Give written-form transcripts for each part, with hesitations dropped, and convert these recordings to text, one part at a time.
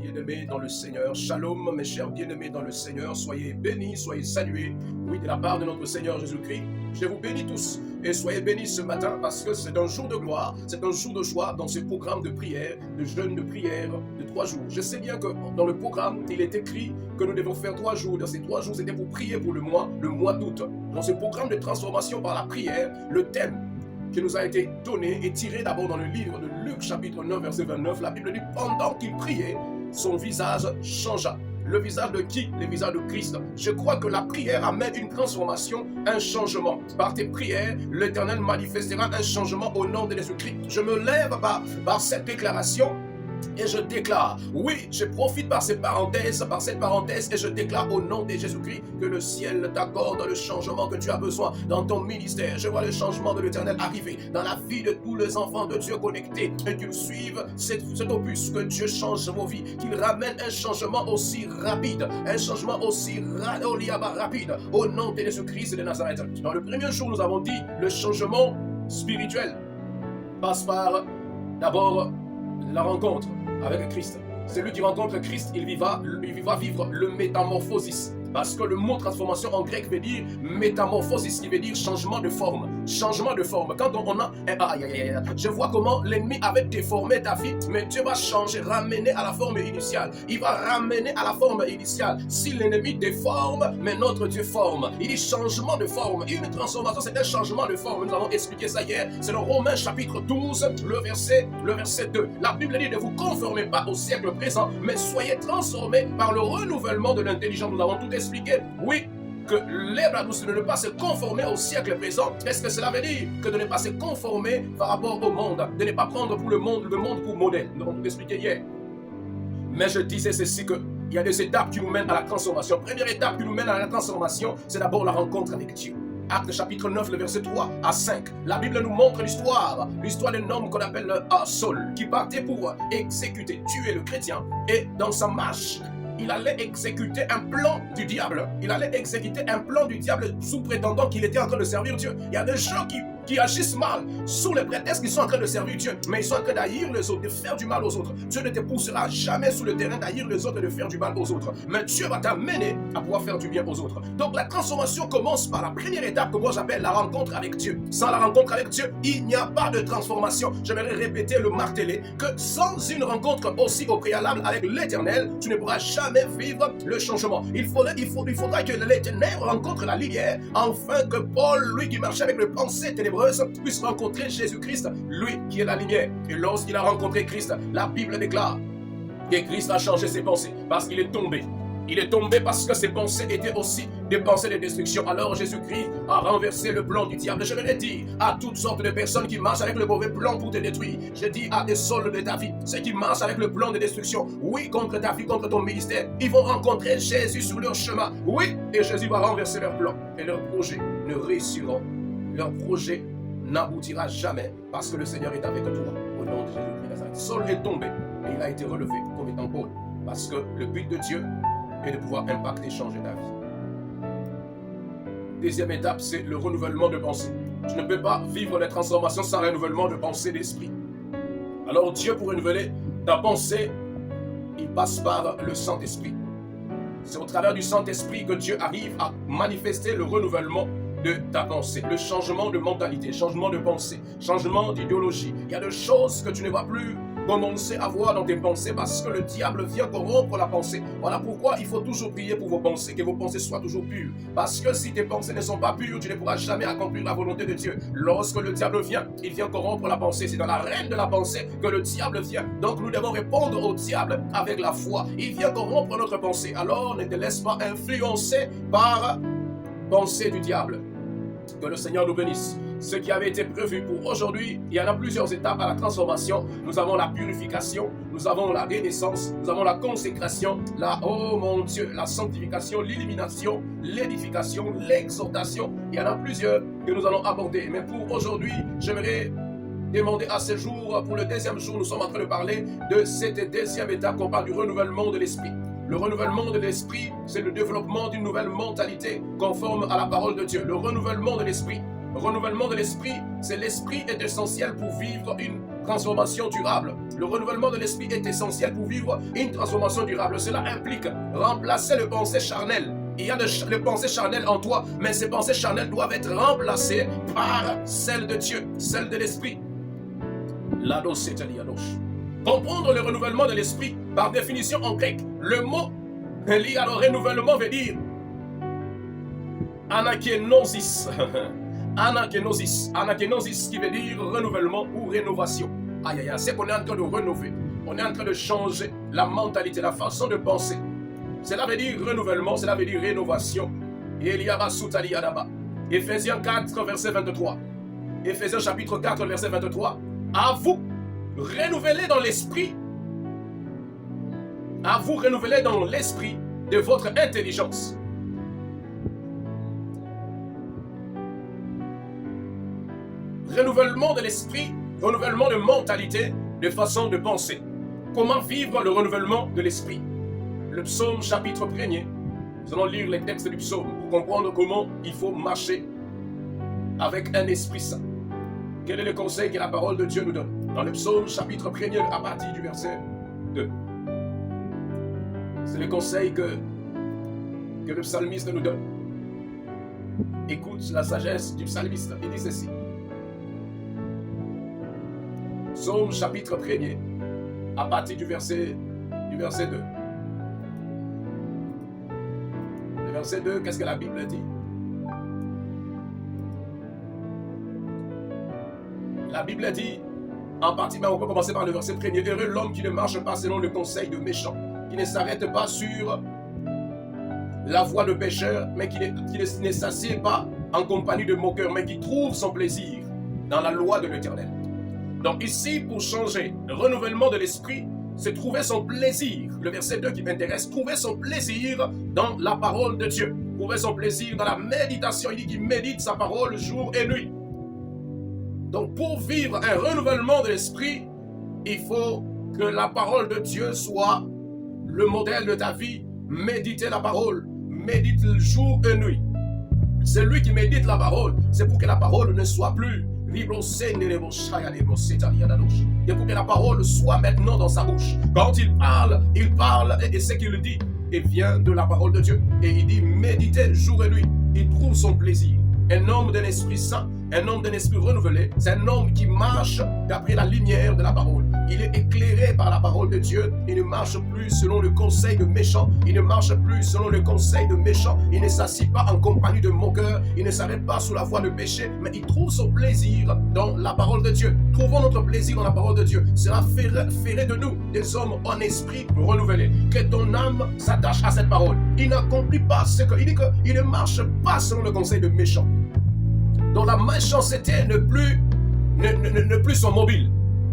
bien-aimés dans le Seigneur. Shalom, mes chers bien-aimés dans le Seigneur. Soyez bénis, soyez salués. Oui, de la part de notre Seigneur Jésus-Christ. Je vous bénis tous et soyez bénis ce matin parce que c'est un jour de gloire, c'est un jour de joie dans ce programme de prière, de jeûne de prière de 3 jours. Je sais bien que dans le programme, il est écrit que nous devons faire 3 jours. Dans ces 3 jours, c'était pour prier pour le mois d'août. Dans ce programme de transformation par la prière, le thème qui nous a été donné est tiré d'abord dans le livre de Luc chapitre 9 verset 29. La Bible dit pendant qu'il priait, son visage changea. Le visage de qui? Le visage de Christ. Je crois que la prière amène une transformation, un changement. Par tes prières, l'Éternel manifestera un changement au nom de Jésus-Christ. Je me lève par cette déclaration. Et je déclare, oui, je profite par cette parenthèse, et je déclare au nom de Jésus-Christ que le ciel t'accorde le changement que tu as besoin dans ton ministère. Je vois le changement de l'Éternel arriver dans la vie de tous les enfants de Dieu connectés et qu'ils suivent cet opus, que Dieu change vos vies, qu'il ramène un changement aussi rapide, rapide au nom de Jésus-Christ de Nazareth. Dans le premier jour, nous avons dit le changement spirituel passe par d'abord la rencontre avec Christ. Celui qui rencontre Christ, il va vivre le métamorphosis. Parce que le mot transformation en grec veut dire métamorphosis, qui veut dire changement de forme. Changement de forme. Quand on a je vois comment l'ennemi avait déformé David, mais Dieu va changer, ramener à la forme initiale. Il va ramener à la forme initiale. Si l'ennemi déforme, mais notre Dieu forme. Il dit changement de forme. Une transformation, c'est un changement de forme. Nous avons expliqué ça hier. C'est dans Romains chapitre 12, le verset 2. La Bible dit ne vous conformez pas au siècle présent, mais soyez transformés par le renouvellement de l'intelligence. Nous avons tout expliqué. Oui, que de ne pas se conformer au siècle présent. Est-ce que cela veut dire que de ne pas se conformer par rapport au monde, de ne pas prendre pour le monde pour modèle? Nous avons tout expliqué hier. Mais je disais ceci, qu'il y a des étapes qui nous mènent à la transformation. Première étape qui nous mène à la transformation, c'est d'abord la rencontre avec Dieu. Acte chapitre 9, le verset 3 à 5. La Bible nous montre l'histoire d'un homme qu'on appelle Saul, qui partait pour exécuter, tuer le chrétien. Et dans sa marche, il allait exécuter un plan du diable. Sous prétendant qu'il était en train de servir Dieu. Il y a des gens qui agissent mal sous le prétexte qu'ils sont en train de servir Dieu, mais ils sont en train d'haïr les autres, de faire du mal aux autres. Dieu ne te poussera jamais sur le terrain d'haïr les autres et de faire du mal aux autres, mais Dieu va t'amener à pouvoir faire du bien aux autres. Donc la transformation commence par la première étape que moi j'appelle la rencontre avec Dieu. Sans la rencontre avec Dieu, il n'y a pas de transformation. Je vais répéter, le marteler, que sans une rencontre aussi au préalable avec l'Éternel, tu ne pourras jamais vivre le changement. Il faudra que l'Éternel rencontre la lumière, afin que Paul, lui qui marchait avec les pensées ténébreuses, puisse rencontrer Jésus-Christ, lui qui est la lumière. Et lorsqu'il a rencontré Christ, la Bible déclare que Christ a changé ses pensées parce qu'il est tombé. Il est tombé parce que ses pensées étaient aussi des pensées de destruction. Alors Jésus-Christ a renversé le plan du diable. Je l'ai dit à toutes sortes de personnes qui marchent avec le mauvais plan pour te détruire. Je dis à des Sauls de David, ceux qui marchent avec le plan de destruction, oui, contre ta vie, contre ton ministère, ils vont rencontrer Jésus sur leur chemin. Oui, et Jésus va renverser leur plan. Et leurs projets ne réussiront. Leur projet n'aboutira jamais parce que le Seigneur est avec toi. Au nom de Jésus-Christ. Saul est tombé et il a été relevé comme étant Paul. Parce que le but de Dieu et de pouvoir impacter, changer ta vie. Deuxième étape, c'est le renouvellement de pensée. Tu ne peux pas vivre les transformations sans renouvellement de pensée d'esprit. Alors Dieu, pour renouveler ta pensée, il passe par le Saint-Esprit. C'est au travers du Saint-Esprit que Dieu arrive à manifester le renouvellement de ta pensée, le changement de mentalité, changement de pensée, changement d'idéologie. Il y a des choses que tu ne vas plus commencer à voir dans tes pensées parce que le diable vient corrompre la pensée. Voilà pourquoi il faut toujours prier pour vos pensées, que vos pensées soient toujours pures. Parce que si tes pensées ne sont pas pures, tu ne pourras jamais accomplir la volonté de Dieu. Lorsque le diable vient, il vient corrompre la pensée. C'est dans la reine de la pensée que le diable vient. Donc nous devons répondre au diable avec la foi. Il vient corrompre notre pensée. Alors ne te laisse pas influencer par pensée du diable. Que le Seigneur nous bénisse. Ce qui avait été prévu pour aujourd'hui, il y en a plusieurs étapes à la transformation. Nous avons la purification, nous avons la renaissance, nous avons la consécration, la sanctification, l'illumination, l'édification, l'exhortation. Il y en a plusieurs que nous allons aborder. Mais pour aujourd'hui, j'aimerais demander à ce jour, pour le deuxième jour, nous sommes en train de parler de cette deuxième étape qu'on parle du renouvellement de l'esprit. Le renouvellement de l'esprit, c'est le développement d'une nouvelle mentalité conforme à la parole de Dieu. Le renouvellement de l'esprit. Le renouvellement de l'esprit, c'est l'esprit est essentiel pour vivre une transformation durable. Le renouvellement de l'esprit est essentiel pour vivre une transformation durable. Cela implique remplacer les pensées charnelles. Il y a les pensées charnelles en toi, mais ces pensées charnelles doivent être remplacées par celles de Dieu, celles de l'esprit. Comprendre le renouvellement de l'esprit, par définition en grec, le mot lié à le renouvellement veut dire anakenosis. Anakenosis qui veut dire renouvellement ou rénovation. Aïe aïe aïe, c'est qu'on est en train de rénover. On est en train de changer la mentalité, la façon de penser. Cela veut dire renouvellement, cela veut dire rénovation. Éphésiens 4, verset 23. Éphésiens chapitre 4, verset 23. À vous, renouvelez dans l'esprit. À vous, renouvelez dans l'esprit de votre intelligence. Renouvellement de l'esprit, renouvellement de mentalité, de façon de penser. Comment vivre le renouvellement de l'esprit? Le psaume chapitre 1er, nous allons lire les textes du psaume pour comprendre comment il faut marcher avec un esprit saint. Quel est le conseil que la parole de Dieu nous donne? Dans le psaume chapitre 1er à partir du verset 2. C'est le conseil que le psalmiste nous donne. Écoute la sagesse du psalmiste. Il dit ceci. Psaume chapitre 1er, à partir du verset 2. Le verset 2, qu'est-ce que la Bible dit? La Bible dit, en partie, mais on peut commencer par le verset 1er. Heureux l'homme qui ne marche pas selon le conseil de méchants, qui ne s'arrête pas sur la voie de pécheurs, mais qui ne s'assied pas en compagnie de moqueurs, mais qui trouve son plaisir dans la loi de l'Éternel. Donc ici, pour changer, le renouvellement de l'esprit, c'est trouver son plaisir. Le verset 2 qui m'intéresse, trouver son plaisir dans la parole de Dieu. Trouver son plaisir dans la méditation. Il dit qu'il médite sa parole jour et nuit. Donc pour vivre un renouvellement de l'esprit, il faut que la parole de Dieu soit le modèle de ta vie. Méditer la parole. Médite le jour et nuit. C'est lui qui médite la parole. C'est pour que la parole ne soit plus et pour que la parole soit maintenant dans sa bouche. Quand il parle et ce qu'il dit, il vient de la parole de Dieu. Et il dit, méditez jour et nuit. Il trouve son plaisir. Un homme d'un esprit saint, un homme d'un esprit renouvelé, c'est un homme qui marche d'après la lumière de la parole. Il est éclairé par la parole de Dieu. Il ne marche plus selon le conseil de méchants. Il ne marche plus selon le conseil de méchants. Il ne s'assied pas en compagnie de moqueurs. Il ne s'arrête pas sous la voie de péché. Mais il trouve son plaisir dans la parole de Dieu. Trouvons notre plaisir dans la parole de Dieu. Cela ferait de nous des hommes en esprit renouvelé. Que ton âme s'attache à cette parole. Il n'accomplit pas ce qu'il dit qu'il ne marche pas selon le conseil de méchants. Dont la méchanceté ne plus son mobile.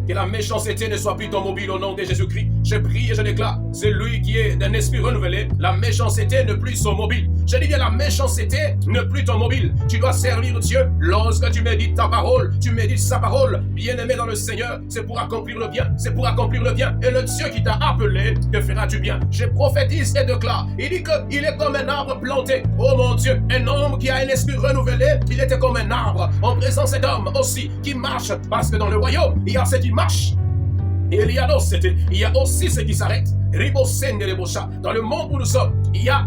Que la méchanceté ne soit plus ton mobile au nom de Jésus-Christ. Je prie et je déclare, c'est lui qui est d'un esprit renouvelé. La méchanceté ne plus son mobile. Je dis que la méchanceté ne plus ton mobile. Tu dois servir Dieu lorsque tu médites ta parole. Tu médites sa parole. Bien-aimé dans le Seigneur, c'est pour accomplir le bien. C'est pour accomplir le bien. Et le Dieu qui t'a appelé te fera du bien. Je prophétise et déclare. Il dit qu'il est comme un arbre planté. Oh mon Dieu, un homme qui a un esprit renouvelé, il était comme un arbre. En présence cet homme aussi qui marche. Parce que dans le royaume, il y a ceux qui marchent. Et il y a aussi ceux qui s'arrêtent. Dans le monde où nous sommes, il y a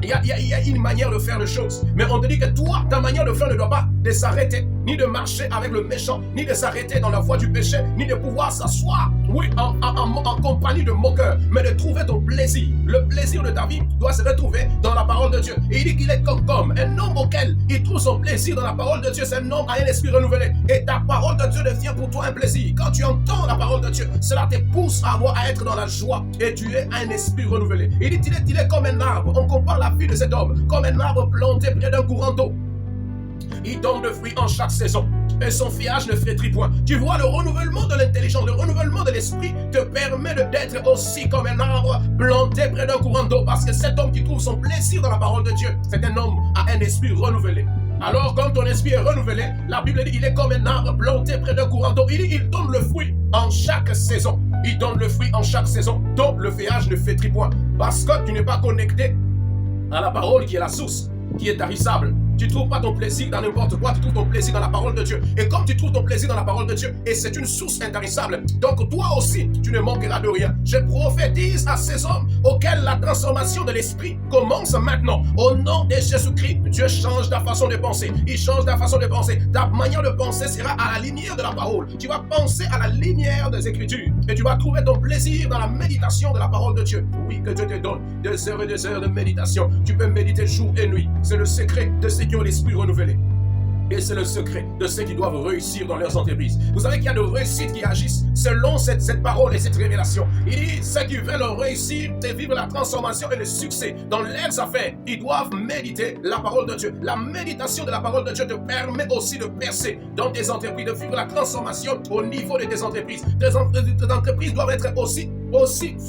une manière de faire les choses. Mais on te dit que toi, ta manière de faire ne doit pas de s'arrêter, ni de marcher avec le méchant, ni de s'arrêter dans la voie du péché, ni de pouvoir s'asseoir, oui, en compagnie de moqueurs, mais de trouver ton plaisir. Le plaisir de ta vie doit se retrouver dans la parole de Dieu. Et il dit qu'il est comme un homme auquel il trouve son plaisir dans la parole de Dieu. C'est un homme à un esprit renouvelé. Et ta parole de Dieu devient pour toi un plaisir. Quand tu entends la parole de Dieu, cela te pousse à être dans la joie. Et tu es un esprit renouvelé. Il dit qu'il est comme un arbre. On compare la vie de cet homme comme un arbre planté près d'un courant d'eau. Il donne le fruit en chaque saison et son feuillage ne flétrit point. Tu vois, le renouvellement de l'intelligence, le renouvellement de l'esprit te permet d'être aussi comme un arbre planté près d'un courant d'eau, parce que cet homme qui trouve son plaisir dans la parole de Dieu, c'est un homme à un esprit renouvelé. Alors, quand ton esprit est renouvelé, la Bible dit qu'il est comme un arbre planté près d'un courant d'eau. Il dit qu'il donne le fruit en chaque saison. Il donne le fruit en chaque saison, dont le feuillage ne flétrit point, parce que tu n'es pas connecté à la parole qui est la source, qui est tarissable. Tu ne trouves pas ton plaisir dans n'importe quoi, tu trouves ton plaisir dans la parole de Dieu. Et comme tu trouves ton plaisir dans la parole de Dieu, et c'est une source intarissable, donc toi aussi, tu ne manqueras de rien. Je prophétise à ces hommes auxquels la transformation de l'esprit commence maintenant. Au nom de Jésus-Christ, Dieu change ta façon de penser. Il change ta façon de penser. Ta manière de penser sera à la lumière de la parole. Tu vas penser à la lumière des Écritures. Et tu vas trouver ton plaisir dans la méditation de la parole de Dieu. Oui, que Dieu te donne des heures et des heures de méditation. Tu peux méditer jour et nuit. C'est le secret de ceux qui ont l'esprit renouvelé. Et c'est le secret de ceux qui doivent réussir dans leurs entreprises. Vous savez qu'il y a de réussites qui agissent selon cette parole et cette révélation. Il dit, ceux qui veulent réussir et vivre la transformation et le succès dans leurs affaires, ils doivent méditer la parole de Dieu. La méditation de la parole de Dieu te permet aussi de percer dans tes entreprises, de vivre la transformation au niveau de tes entreprises. Tes entreprises doivent être aussi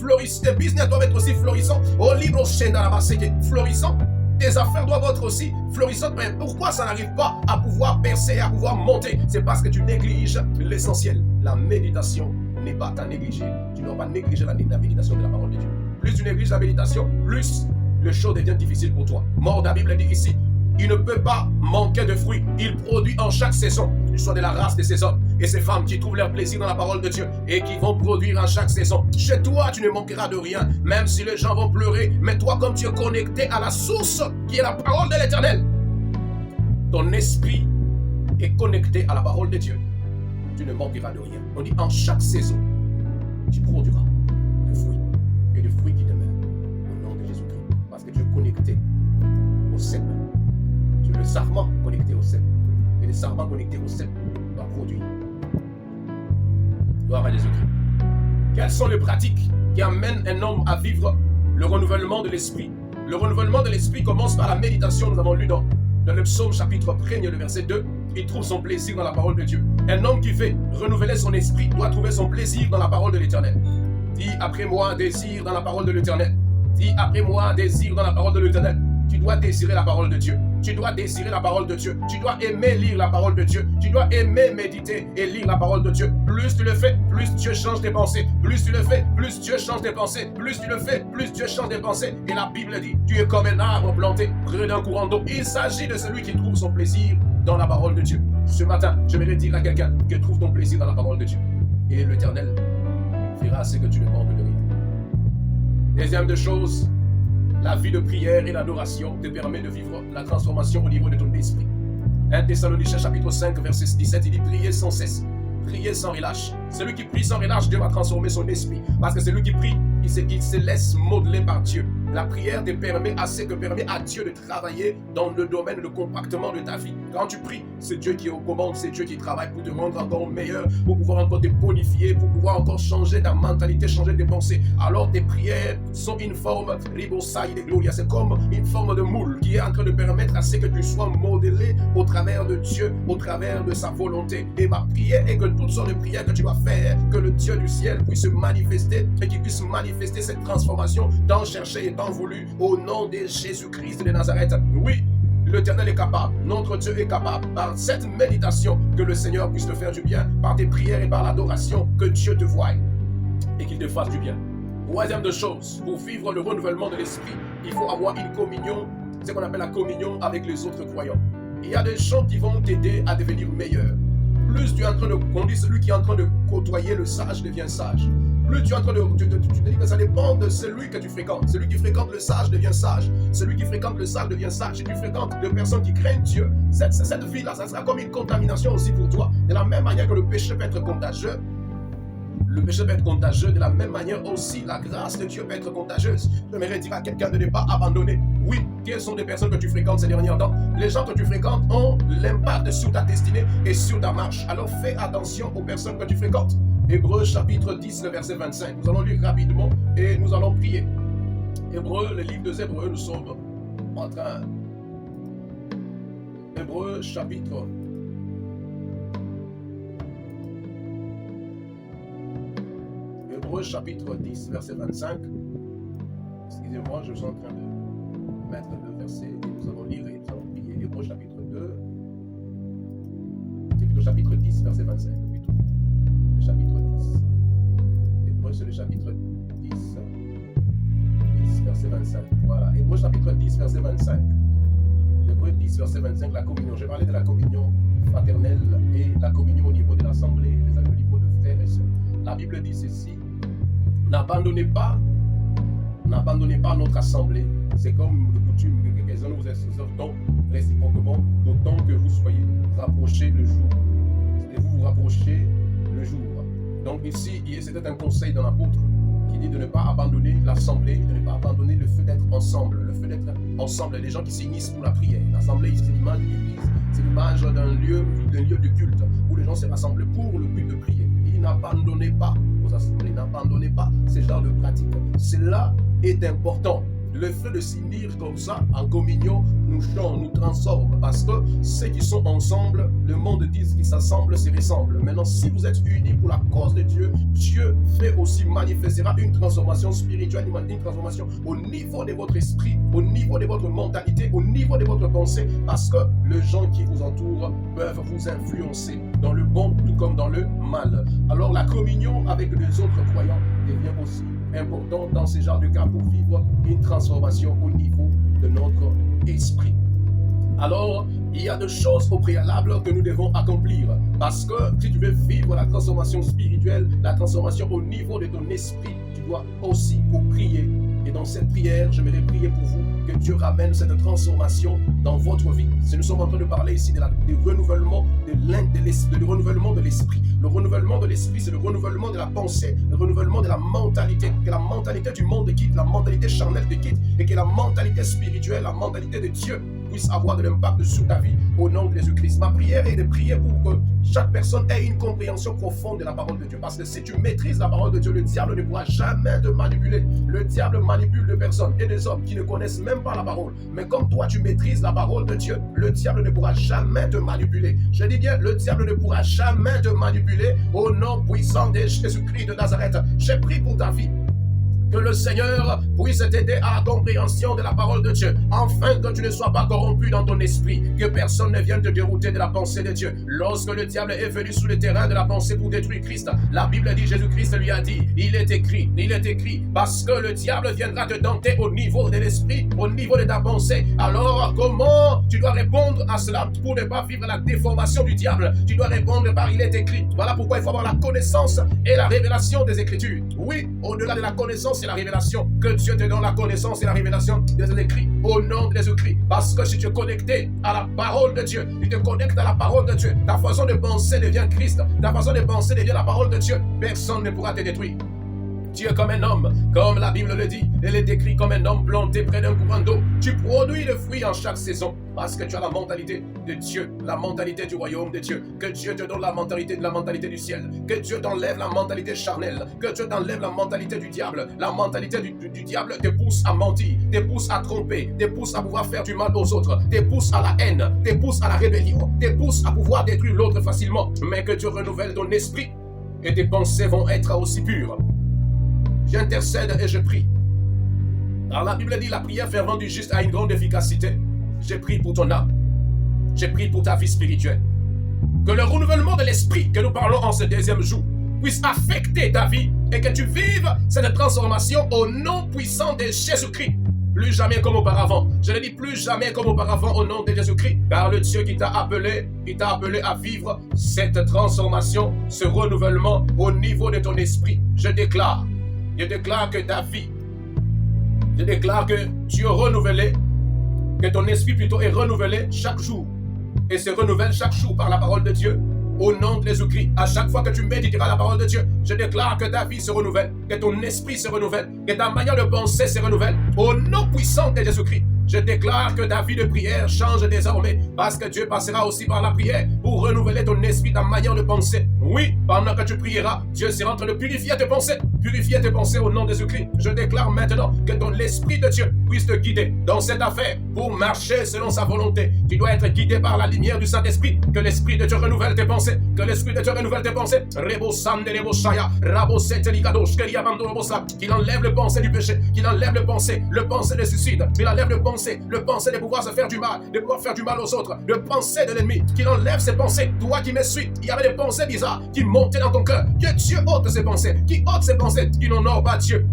florissantes. Tes business doivent être aussi florissants. Au libre chaîne dans la base, c'est florissant. Tes affaires doivent être aussi florissantes. Mais pourquoi ça n'arrive pas à pouvoir percer, à pouvoir monter? C'est parce que tu négliges l'essentiel. La méditation n'est pas à négliger. Tu ne dois pas négliger la méditation de la parole de Dieu. Plus tu négliges la méditation, plus le chose devient difficile pour toi. Mort, la Bible dit ici, il ne peut pas manquer de fruits. Il produit en chaque saison. Tu sois de la race de ces hommes et ces femmes qui trouvent leur plaisir dans la parole de Dieu et qui vont produire en chaque saison. Chez toi, tu ne manqueras de rien, même si les gens vont pleurer. Mais toi, comme tu es connecté à la source qui est la parole de l'Éternel, ton esprit est connecté à la parole de Dieu. Tu ne manqueras de rien. On dit en chaque saison, tu produiras du fruit et du fruit qui demeure au nom de Jésus-Christ. Parce que tu es connecté au cep. Tu es le sarment connecté au cep. Et le sarment connecté au cep doit produire. Gloire à Jésus-Christ. Quelles sont les pratiques qui amènent un homme à vivre le renouvellement de l'esprit? Le renouvellement de l'esprit commence par la méditation. Nous avons lu dans le psaume chapitre 1er, le verset 2. Il trouve son plaisir dans la parole de Dieu. Un homme qui veut renouveler son esprit doit trouver son plaisir dans la parole de l'Éternel. Dis après moi, désir dans la parole de l'Éternel. Dis après moi, désir dans la parole de l'Éternel. Tu dois désirer la parole de Dieu. Tu dois désirer la parole de Dieu. Tu dois aimer lire la parole de Dieu. Tu dois aimer méditer et lire la parole de Dieu. Plus tu le fais, plus Dieu change tes pensées. Plus tu le fais, plus Dieu change tes pensées. Plus tu le fais, plus Dieu change tes pensées. Et la Bible dit, tu es comme un arbre planté près d'un courant d'eau. Il s'agit de celui qui trouve son plaisir dans la parole de Dieu. Ce matin, j'aimerais dire à quelqu'un que trouve ton plaisir dans la parole de Dieu. Et l'Éternel fera ce que tu ne manques de rien. Deuxième de chose, la vie de prière et l'adoration te permet de vivre la transformation au niveau de ton esprit. 1 Thessaloniciens chapitre 5 verset 17, il dit priez sans cesse, priez sans relâche. Celui qui prie sans relâche, Dieu va transformer son esprit. Parce que celui qui prie, il se laisse modeler par Dieu. La prière te permet à Dieu de travailler dans le domaine de compactement de ta vie. Quand tu pries, c'est Dieu qui est aux commandes, c'est Dieu qui travaille pour te rendre encore meilleur, pour pouvoir encore te bonifier, pour pouvoir encore changer ta mentalité, changer tes pensées. Alors tes prières sont une forme, c'est comme une forme de moule qui est en train de permettre à ce que tu sois modelé au travers de Dieu, au travers de sa volonté. Et ma prière est que toutes sortes de prières que tu vas faire, que le Dieu du ciel puisse se manifester et qu'il puisse manifester cette transformation tant cherchée et tant voulu au nom de Jésus-Christ de Nazareth. Oui, l'Éternel est capable, notre Dieu est capable, par cette méditation, que le Seigneur puisse te faire du bien, par tes prières et par l'adoration, que Dieu te voie et qu'il te fasse du bien. Troisième de chose, pour vivre le renouvellement de l'esprit, il faut avoir une communion, c'est ce qu'on appelle la communion avec les autres croyants. Il y a des gens qui vont t'aider à devenir meilleur. Plus tu es en train de, on dit celui qui est en train de côtoyer le sage devient sage. Plus tu es en train de, tu te dis que ça dépend de celui que tu fréquentes. Celui qui fréquente le sage devient sage. Celui qui fréquente le sage devient sage. Si tu fréquentes des personnes qui craignent Dieu, cette vie-là, ça sera comme une contamination aussi pour toi. De la même manière que le péché peut être contagieux, de la même manière aussi, la grâce de Dieu peut être contagieuse. J'aimerais dire à quelqu'un de ne pas abandonner. Oui, quelles sont les personnes que tu fréquentes ces derniers temps? Les gens que tu fréquentes ont l'impact sur ta destinée et sur ta marche. Alors fais attention aux personnes que tu fréquentes. Hébreux chapitre 10, le verset 25. Nous allons lire rapidement et nous allons prier. Hébreux, le livre des Hébreux, nous sommes en train. Hébreux chapitre 10, verset 25. Excusez-moi, je suis en train de mettre le verset et nous allons lire et nous allons prier. Hébreux chapitre 2. C'est plutôt chapitre 10, verset 25. Plutôt. Le chapitre 10. Hébreux, c'est le chapitre 10, verset 25. Voilà. Hébreux chapitre 10, verset 25. Hébreux Hébreux 10, verset 25, la communion. J'ai parlé de la communion fraternelle et la communion au niveau de l'assemblée, au niveau de frères et sœurs. La Bible dit ceci, n'abandonnez pas notre assemblée. C'est comme de coutume que quelques-uns nous exhortons réciproquement, d'autant que vous soyez rapprochés le jour. Et vous vous rapprochez le jour. Donc ici, c'était un conseil d'un apôtre qui dit de ne pas abandonner l'assemblée, de ne pas abandonner le fait d'être ensemble. Le fait d'être ensemble, les gens qui s'unissent pour la prière. L'assemblée, c'est l'image de l'église, c'est l'image d'un lieu de culte où les gens se rassemblent pour le but de prier. Et n'abandonnez pas vos assemblées, n'abandonnez pas ces genres de pratiques. Cela est important. Le fait de s'unir comme ça, en communion, nous change, nous transforme. Parce que ceux qui sont ensemble, le monde dit qu'ils s'assemblent, se ressemblent. Maintenant, si vous êtes unis pour la cause de Dieu, Dieu fait aussi manifestera une transformation spirituelle, une transformation au niveau de votre esprit, au niveau de votre mentalité, au niveau de votre pensée. Parce que les gens qui vous entourent peuvent vous influencer dans le bon tout comme dans le mal. Alors la communion avec les autres croyants devient aussi important dans ce genre de cas pour vivre une transformation au niveau de notre esprit. Alors, il y a des choses au préalable que nous devons accomplir parce que si tu veux vivre la transformation spirituelle, la transformation au niveau de ton esprit, tu dois aussi pour prier. Et dans cette prière, je vais prier pour vous que Dieu ramène cette transformation dans votre vie. Si nous sommes en train de parler ici du renouvellement de renouvellement de l'esprit. Le renouvellement de l'esprit, c'est le renouvellement de la pensée, le renouvellement de la mentalité. Que la mentalité du monde quitte, la mentalité charnelle te quitte et que la mentalité spirituelle, la mentalité de Dieu puisse avoir de l'impact sur ta vie au nom de Jésus-Christ. Ma prière est de prier pour que chaque personne ait une compréhension profonde de la parole de Dieu. Parce que si tu maîtrises la parole de Dieu, le diable ne pourra jamais te manipuler. Le diable manipule des personnes et des hommes qui ne connaissent même pas la parole. Mais comme toi, tu maîtrises la parole de Dieu, le diable ne pourra jamais te manipuler. Je dis bien, le diable ne pourra jamais te manipuler au nom puissant de Jésus-Christ de Nazareth. J'ai prié pour ta vie. Que le Seigneur puisse t'aider à la compréhension de la parole de Dieu, afin que tu ne sois pas corrompu dans ton esprit, que personne ne vienne te dérouter de la pensée de Dieu. Lorsque le diable est venu sur le terrain de la pensée pour détruire Christ, la Bible dit, Jésus-Christ lui a dit, il est écrit, parce que le diable viendra te tenter au niveau de l'esprit, au niveau de ta pensée. Alors, comment tu dois répondre à cela pour ne pas vivre la déformation du diable? Tu dois répondre par il est écrit. Voilà pourquoi il faut avoir la connaissance et la révélation des Écritures. Oui, au-delà de la connaissance et la révélation, que Dieu te donne la connaissance et la révélation des écrits au nom de Jésus-Christ. Parce que si tu es connecté à la parole de Dieu, tu te connectes à la parole de Dieu, ta façon de penser devient Christ, ta façon de penser devient la parole de Dieu. Personne ne pourra te détruire. Tu es comme un homme, comme la Bible le dit. Elle est décrite comme un homme planté près d'un courant d'eau. Tu produis le fruit en chaque saison parce que tu as la mentalité de Dieu, la mentalité du royaume de Dieu. Que Dieu te donne la mentalité du ciel. Que Dieu t'enlève la mentalité charnelle. Que Dieu t'enlève la mentalité du diable. La mentalité du diable te pousse à mentir, te pousse à tromper, te pousse à pouvoir faire du mal aux autres, te pousse à la haine, te pousse à la rébellion, te pousse à pouvoir détruire l'autre facilement. Mais que Dieu renouvelle ton esprit et tes pensées vont être aussi pures. J'intercède et je prie. Alors la Bible dit la prière fervente du juste a une grande efficacité. Je prie pour ton âme. Je prie pour ta vie spirituelle. Que le renouvellement de l'esprit que nous parlons en ce deuxième jour puisse affecter ta vie et que tu vives cette transformation au nom puissant de Jésus-Christ. Plus jamais comme auparavant. Je le dis plus jamais comme auparavant au nom de Jésus-Christ. Car le Dieu qui t'a appelé à vivre cette transformation, ce renouvellement au niveau de ton esprit. Je déclare que ta vie, je déclare que tu es renouvelé, que ton esprit plutôt est renouvelé chaque jour et se renouvelle chaque jour par la parole de Dieu au nom de Jésus-Christ. À chaque fois que tu méditeras la parole de Dieu, je déclare que ta vie se renouvelle, que ton esprit se renouvelle, que ta manière de penser se renouvelle au nom puissant de Jésus-Christ. Je déclare que ta vie de prière change désormais parce que Dieu passera aussi par la prière pour renouveler ton esprit, ta manière de penser. Oui, pendant que tu prieras, Dieu sera en train de purifier tes pensées au nom de Jésus-Christ. Je déclare maintenant que l'esprit de Dieu puisse te guider dans cette affaire pour marcher selon sa volonté. Tu dois être guidé par la lumière du Saint-Esprit. Que l'esprit de Dieu renouvelle tes pensées. Que l'esprit de Dieu renouvelle tes pensées. Qu'il enlève le pensée du péché, qu'il enlève le pensée de suicide, qu'il enlève le pensée de pouvoir se faire du mal, de pouvoir faire du mal aux autres, le pensée de l'ennemi, qu'il enlève ces pensées. Toi qui me suis, il y avait des pensées bizarres qui montaient dans ton cœur. Que Dieu ôte ces pensées, qui ôte ces pensées qui n'honorent pas Dieu.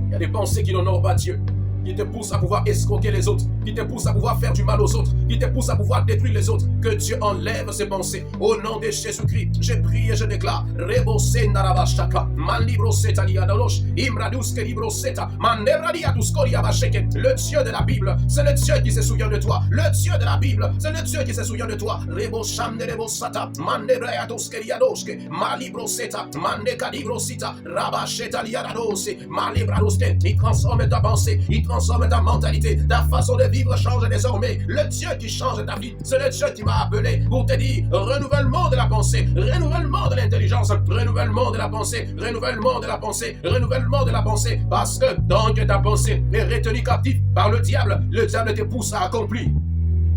Il y a des pensées qui n'honorent pas Dieu. qui te pousse à pouvoir escroquer les autres, qui te pousse à pouvoir faire du mal aux autres, qui te pousse à pouvoir détruire les autres. Que Dieu enlève ces pensées. Au nom de Jésus-Christ, je prie et je déclare. Rebose narabashaka, manlibroseta liadolosh, imraduske libroseta, manebradiatuskoria basheke. Le Dieu de la Bible, c'est le Dieu qui se souvient de toi. Le Dieu de la Bible, c'est le Dieu qui se souvient de toi. Rebosham de rebosata, manebradiatuske liadoske, malibroseta, manekadibrosita, rabasheta liadadose, malibradoske. Il transforme ta pensée, il transforme ta mentalité, ta façon de vivre change désormais. Le Dieu qui change ta vie, c'est le Dieu qui m'a appelé pour te dire renouvellement de la pensée, renouvellement de l'intelligence, renouvellement de la pensée, renouvellement de la pensée, renouvellement de la pensée. Parce que tant que ta pensée est retenue captive par le diable te pousse à accomplir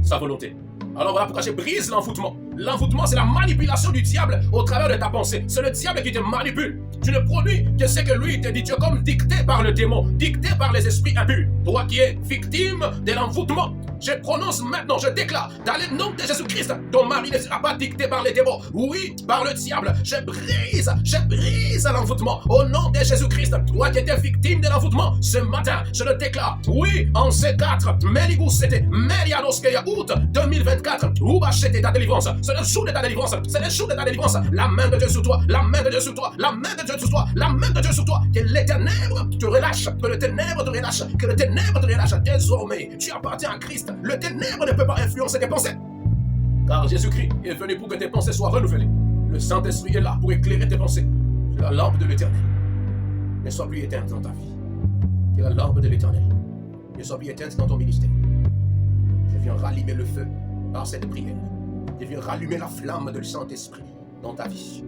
sa volonté. Alors voilà pourquoi je brise l'envoûtement. L'envoûtement, c'est la manipulation du diable au travers de ta pensée. C'est le diable qui te manipule. Tu ne produis que ce que lui te dit. Tu es comme dicté par le démon, dicté par les esprits impurs. Toi qui es victime de l'envoûtement, je prononce maintenant, je déclare, dans le nom de Jésus-Christ, ton mari ne sera pas dicté par les démons. Oui, par le diable. Je brise l'envoûtement. Au nom de Jésus-Christ, toi qui étais victime de l'envoûtement, ce matin, je le déclare. Oui, en C4, Meligusete, Meliadoskeya, août 2024, Oubachete, ta délivrance. C'est le jour de ta délivrance. C'est le jour de ta délivrance. La main de Dieu sur toi. La main de Dieu sur toi. La main de Dieu sur toi. La main de Dieu sur toi. Que les ténèbres te relâchent. Que le ténèbre te relâche. Que le ténèbre te relâche. Désormais, tu appartiens à Christ. Le ténèbre ne peut pas influencer tes pensées. Car Jésus-Christ est venu pour que tes pensées soient renouvelées. Le Saint-Esprit est là pour éclairer tes pensées. C'est la lampe de l'Éternel. Ne sois plus éteinte dans ta vie. Que la lampe de l'Éternel ne soit plus éteinte dans ton ministère. Je viens rallumer le feu par cette prière. Je viens rallumer la flamme de Saint-Esprit dans ta vie.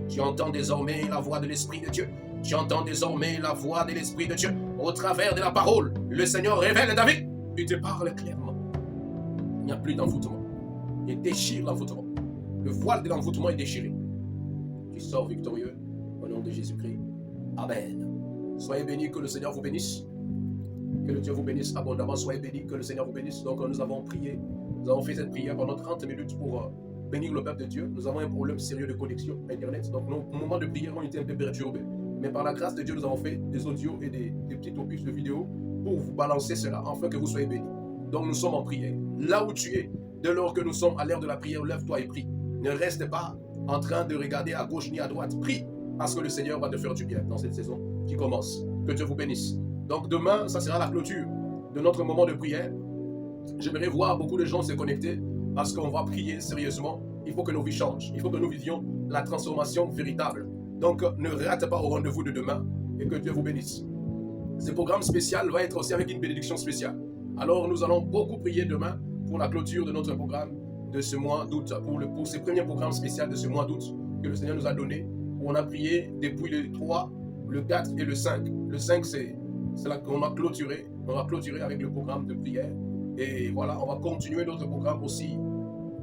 Tu entends désormais la voix de l'Esprit de Dieu. Tu entends désormais la voix de l'Esprit de Dieu. Au travers de la parole, le Seigneur révèle ta vie. Il te parle clairement. Il n'y a plus d'envoûtement. Il déchire l'envoûtement. Le voile de l'envoûtement est déchiré. Tu sors victorieux au nom de Jésus-Christ. Amen. Soyez bénis, que le Seigneur vous bénisse. Que le Dieu vous bénisse abondamment. Soyez bénis, que le Seigneur vous bénisse. Donc nous avons prié. Nous avons fait cette prière pendant 30 minutes pour bénir le peuple de Dieu. Nous avons un problème sérieux de connexion Internet. Donc nos moments de prière ont été un peu perturbés. Mais par la grâce de Dieu, nous avons fait des audios et des petits opus de vidéos pour vous balancer cela, afin que vous soyez bénis. Donc nous sommes en prière. Là où tu es, dès lors que nous sommes à l'heure de la prière, lève-toi et prie. Ne reste pas en train de regarder à gauche ni à droite. Prie, parce que le Seigneur va te faire du bien dans cette saison qui commence. Que Dieu vous bénisse. Donc demain, ça sera la clôture de notre moment de prière. J'aimerais voir beaucoup de gens se connecter parce qu'on va prier sérieusement. Il faut que nos vies changent. Il faut que nous vivions la transformation véritable. Donc ne rate pas au rendez-vous de demain et que Dieu vous bénisse. Ce programme spécial va être aussi avec une bénédiction spéciale. Alors nous allons beaucoup prier demain pour la clôture de notre programme de ce mois d'août, pour ce premier programme spécial de ce mois d'août que le Seigneur nous a donné, où on a prié depuis le 3, le 4 et le 5. Le 5, c'est là qu'on a clôturé. On va clôturer avec le programme de prière. Et voilà, on va continuer notre programme aussi.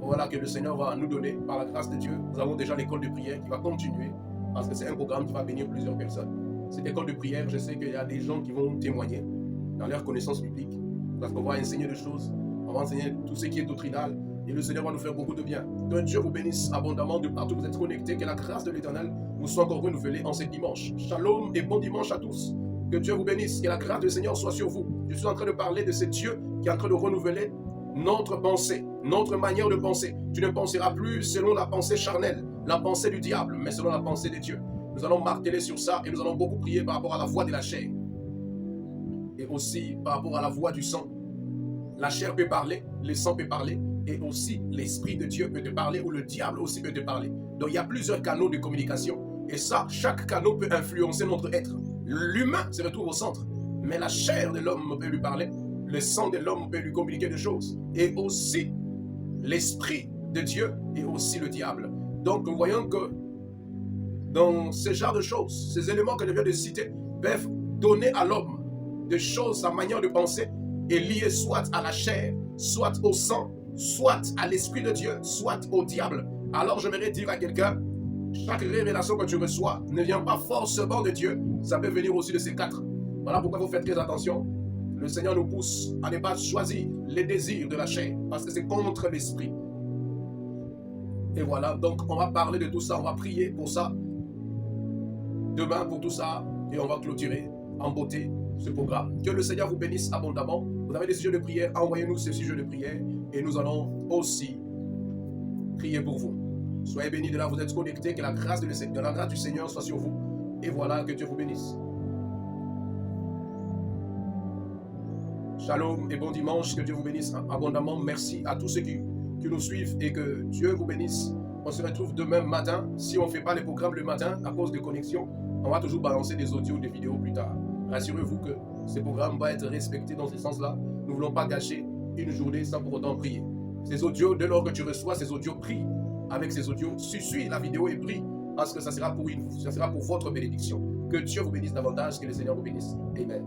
Voilà, que le Seigneur va nous donner par la grâce de Dieu. Nous avons déjà l'école de prière qui va continuer parce que c'est un programme qui va bénir plusieurs personnes. Cette école de prière, je sais qu'il y a des gens qui vont témoigner dans leur connaissance biblique parce qu'on va enseigner des choses. On va enseigner tout ce qui est doctrinal et le Seigneur va nous faire beaucoup de bien. Que Dieu vous bénisse abondamment de partout où vous êtes connectés. Que la grâce de l'Éternel vous soit encore renouvelée en ce dimanche. Shalom et bon dimanche à tous. Que Dieu vous bénisse. Que la grâce du Seigneur soit sur vous. Je suis en train de parler de ce Dieu qui est en train de renouveler notre pensée, notre manière de penser. Tu ne penseras plus selon la pensée charnelle, la pensée du diable, mais selon la pensée de Dieu. Nous allons marteler sur ça et nous allons beaucoup prier par rapport à la voix de la chair. Et aussi par rapport à la voix du sang. La chair peut parler, le sang peut parler, et aussi l'Esprit de Dieu peut te parler, ou le diable aussi peut te parler. Donc il y a plusieurs canaux de communication. Et ça, chaque canal peut influencer notre être. L'humain se retrouve au centre, mais la chair de l'homme peut lui parler, le sang de l'homme peut lui communiquer des choses. Et aussi l'Esprit de Dieu et aussi le diable. Donc nous voyons que dans ce genre de choses, ces éléments que je viens de citer peuvent donner à l'homme des choses, sa manière de penser est liée soit à la chair, soit au sang, soit à l'Esprit de Dieu, soit au diable. Alors j'aimerais dire à quelqu'un, chaque révélation que tu reçois ne vient pas forcément de Dieu, ça peut venir aussi de ces quatre. Voilà pourquoi vous faites très attention. Le Seigneur nous pousse à ne pas choisir les désirs de la chair, parce que c'est contre l'esprit. Et voilà, donc on va parler de tout ça, on va prier pour ça. Demain pour tout ça, et on va clôturer en beauté ce programme. Que le Seigneur vous bénisse abondamment. Vous avez des sujets de prière, envoyez-nous ces sujets de prière et nous allons aussi prier pour vous. Soyez bénis de là, vous êtes connectés, que la grâce du Seigneur soit sur vous. Et voilà, que Dieu vous bénisse. Shalom et bon dimanche, que Dieu vous bénisse abondamment. Merci à tous ceux qui nous suivent et que Dieu vous bénisse. On se retrouve demain matin. Si on ne fait pas les programmes le matin à cause de connexion, on va toujours balancer des audios, des vidéos plus tard. Rassurez-vous que ces programmes vont être respectés dans ce sens-là. Nous ne voulons pas gâcher une journée sans pour autant prier. Ces audios, dès lors que tu reçois ces audios, prie. Avec ces audios, suis la vidéo et prie. Parce que ça sera pour votre bénédiction. Que Dieu vous bénisse davantage, que le Seigneur vous bénisse. Amen.